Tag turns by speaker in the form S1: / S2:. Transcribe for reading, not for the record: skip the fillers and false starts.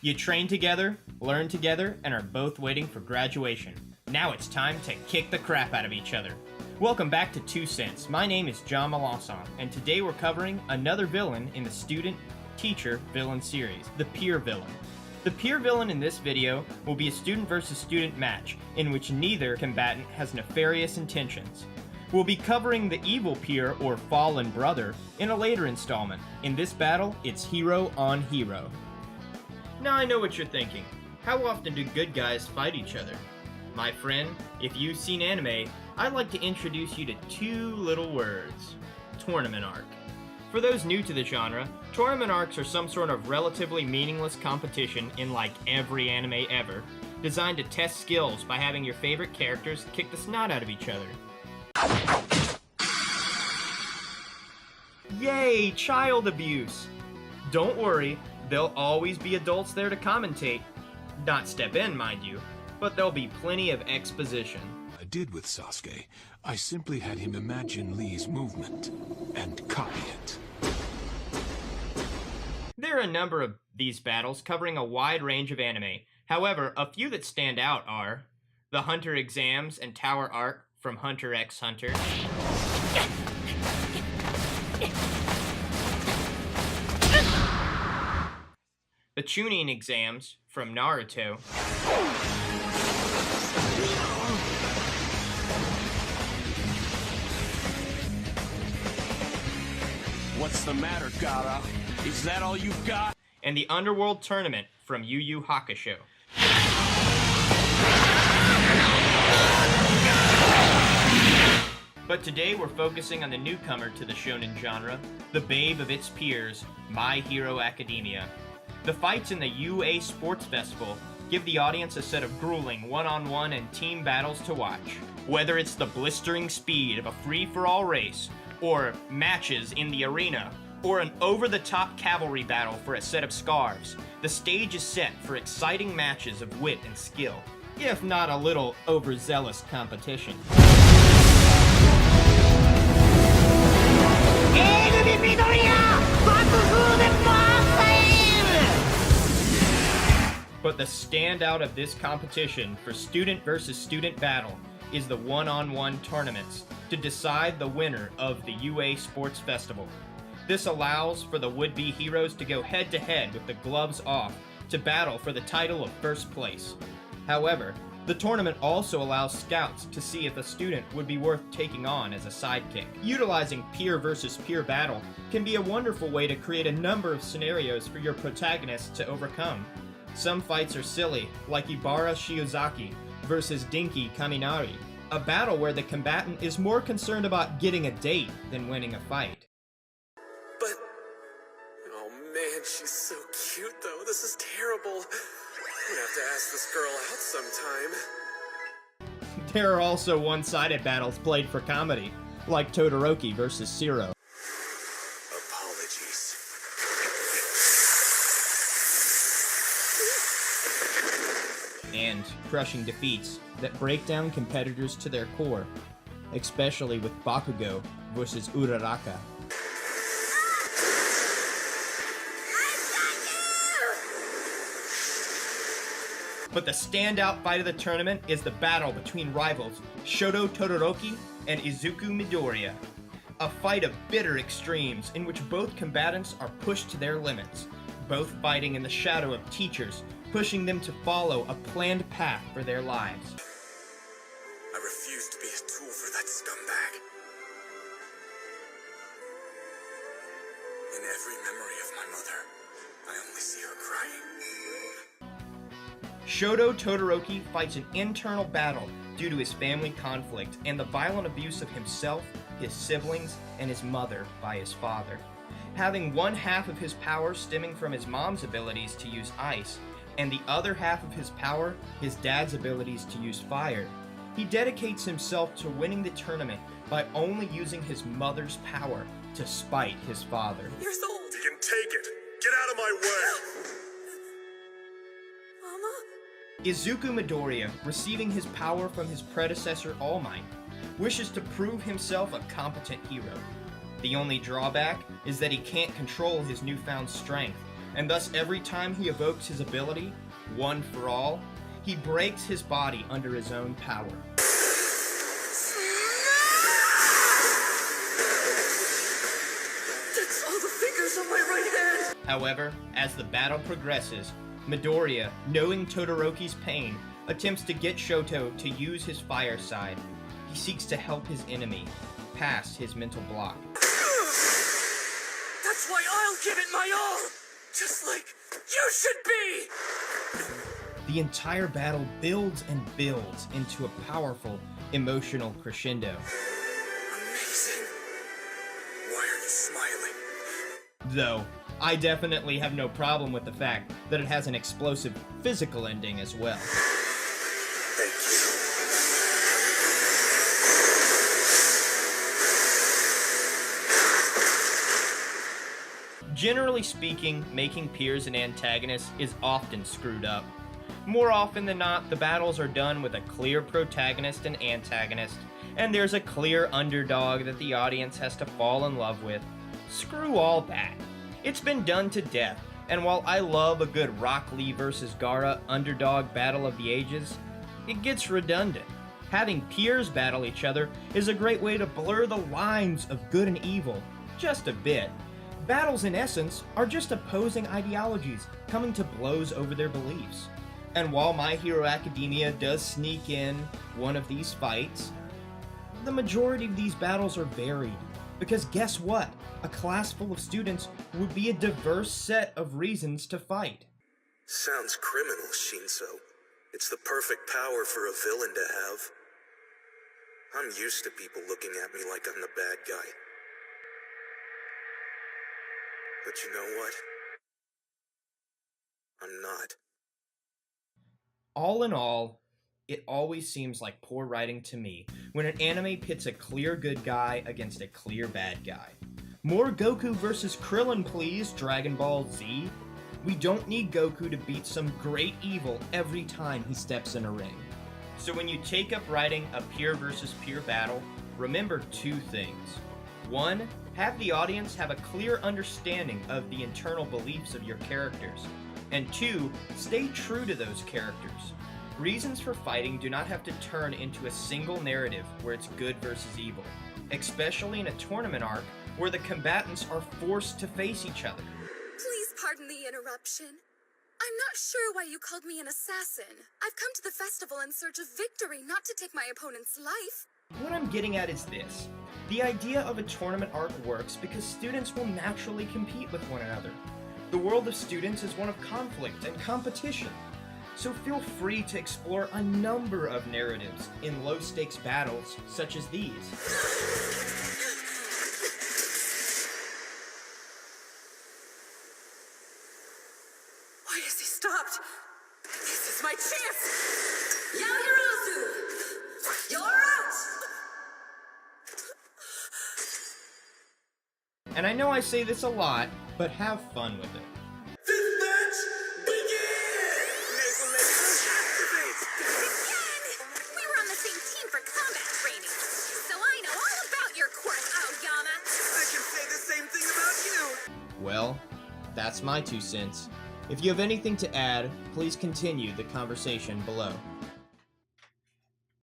S1: You train together, learn together, and are both waiting for graduation. Now it's time to kick the crap out of each other. Welcome back to 2 Cents. My name is John Melanson, and today we're covering another villain in the student-teacher villain series, the peer villain. The peer villain in this video will be a student versus student match, in which neither combatant has nefarious intentions. We'll be covering the evil peer or fallen brother in a later installment. In this battle, it's hero on hero. Now I know what you're thinking. How often do good guys fight each other? My friend, if you've seen anime, I'd like to introduce you to 2 little words. Tournament arc. For those new to the genre, tournament arcs are some sort of relatively meaningless competition in like every anime ever, designed to test skills by having your favorite characters kick the snot out of each other. Yay, child abuse! Don't worry, there'll always be adults there to commentate. Not step in, mind you, but there'll be plenty of exposition.
S2: I did with Sasuke. I simply had him imagine Lee's movement and copy it.
S1: There are a number of these battles covering a wide range of anime. However, a few that stand out are the Hunter exams and Tower arc from Hunter x Hunter, the Chunin exams from Naruto,
S3: What's the matter, Gaara? Is that all you've got?
S1: and the Underworld Tournament from Yu Yu Hakusho. But today we're focusing on the newcomer to the shonen genre, the babe of its peers, My Hero Academia. The fights in the UA Sports Festival give the audience a set of grueling one-on-one and team battles to watch. Whether it's the blistering speed of a free-for-all race, or matches in the arena, or an over-the-top cavalry battle for a set of scarves, the stage is set for exciting matches of wit and skill, if not a little overzealous competition. But the standout of this competition for student versus student battle is the one-on-one tournaments to decide the winner of the UA Sports Festival. This allows for the would-be heroes to go head-to-head with the gloves off to battle for the title of first place. However, the tournament also allows scouts to see if a student would be worth taking on as a sidekick. Utilizing peer versus peer battle can be a wonderful way to create a number of scenarios for your protagonists to overcome. Some fights are silly, like Ibara Shiozaki versus Dinky Kaminari, a battle where the combatant is more concerned about getting a date than winning a fight.
S4: But, oh man, she's so cute though. This is terrible. I'm gonna have to ask this girl out sometime.
S1: There are also one-sided battles played for comedy, like Todoroki versus Zero.
S4: Apologies.
S1: And crushing defeats that break down competitors to their core, especially with Bakugo versus Uraraka. But the standout fight of the tournament is the battle between rivals Shoto Todoroki and Izuku Midoriya. A fight of bitter extremes in which both combatants are pushed to their limits, both fighting in the shadow of teachers, pushing them to follow a planned path for their lives.
S4: I refuse to be a tool for that scumbag. In every memory of my mother, I only see her crying.
S1: Shoto Todoroki fights an internal battle due to his family conflict and the violent abuse of himself, his siblings, and his mother by his father. Having one half of his power stemming from his mom's abilities to use ice, and the other half of his power, his dad's abilities to use fire, he dedicates himself to winning the tournament by only using his mother's power to spite his father.
S4: You're so old. You can take it. Get out of my way. Mama?
S1: Izuku Midoriya, receiving his power from his predecessor All Might, wishes to prove himself a competent hero. The only drawback is that he can't control his newfound strength, and thus every time he evokes his ability, One for All, he breaks his body under his own power.
S4: That's all the fingers on my right hand!
S1: However, as the battle progresses, Midoriya, knowing Todoroki's pain, attempts to get Shoto to use his fire side. He seeks to help his enemy, past his mental block.
S4: That's why I'll give it my all! Just like you should be!
S1: The entire battle builds and builds into a powerful, emotional crescendo.
S4: Amazing. Why are you smiling?
S1: Though, I definitely have no problem with the fact that it has an explosive physical ending as well.
S4: Thank you.
S1: Generally speaking, making peers and antagonists is often screwed up. More often than not, the battles are done with a clear protagonist and antagonist, and there's a clear underdog that the audience has to fall in love with. Screw all that. It's been done to death, and while I love a good Rock Lee vs. Gaara underdog battle of the ages, it gets redundant. Having peers battle each other is a great way to blur the lines of good and evil, just a bit. Battles, in essence, are just opposing ideologies coming to blows over their beliefs. And while My Hero Academia does sneak in one of these fights, the majority of these battles are varied. Because guess what? A class full of students would be a diverse set of reasons to fight.
S4: Sounds criminal, Shinso. It's the perfect power for a villain to have. I'm used to people looking at me like I'm the bad guy. But you know what? I'm not.
S1: All in all, it always seems like poor writing to me when an anime pits a clear good guy against a clear bad guy. More Goku versus Krillin, please, Dragon Ball Z. We don't need Goku to beat some great evil every time he steps in a ring. So when you take up writing a peer versus peer battle, remember two things. One, have the audience have a clear understanding of the internal beliefs of your characters. And two, stay true to those characters. Reasons for fighting do not have to turn into a single narrative where it's good versus evil, especially in a tournament arc where the combatants are forced to face each other.
S5: Please pardon the interruption. I'm not sure why you called me an assassin. I've come to the festival in search of victory, not to take my opponent's life.
S1: What I'm getting at is this. The idea of a tournament arc works because students will naturally compete with one another. The world of students is one of conflict and competition. So feel free to explore a number of narratives in low-stakes battles such as these.
S5: Why has he stopped? This is my chance! Yaoyorozu! You're out!
S1: And I know I say this a lot, but have fun with it.
S4: This match begins! Nasal lasers activate!
S5: Again! We were on the same team for combat training, so I know all about your quirk, Aoyama!
S4: I can say the same thing about you!
S1: Well, that's my 2 cents. If you have anything to add, please continue the conversation below.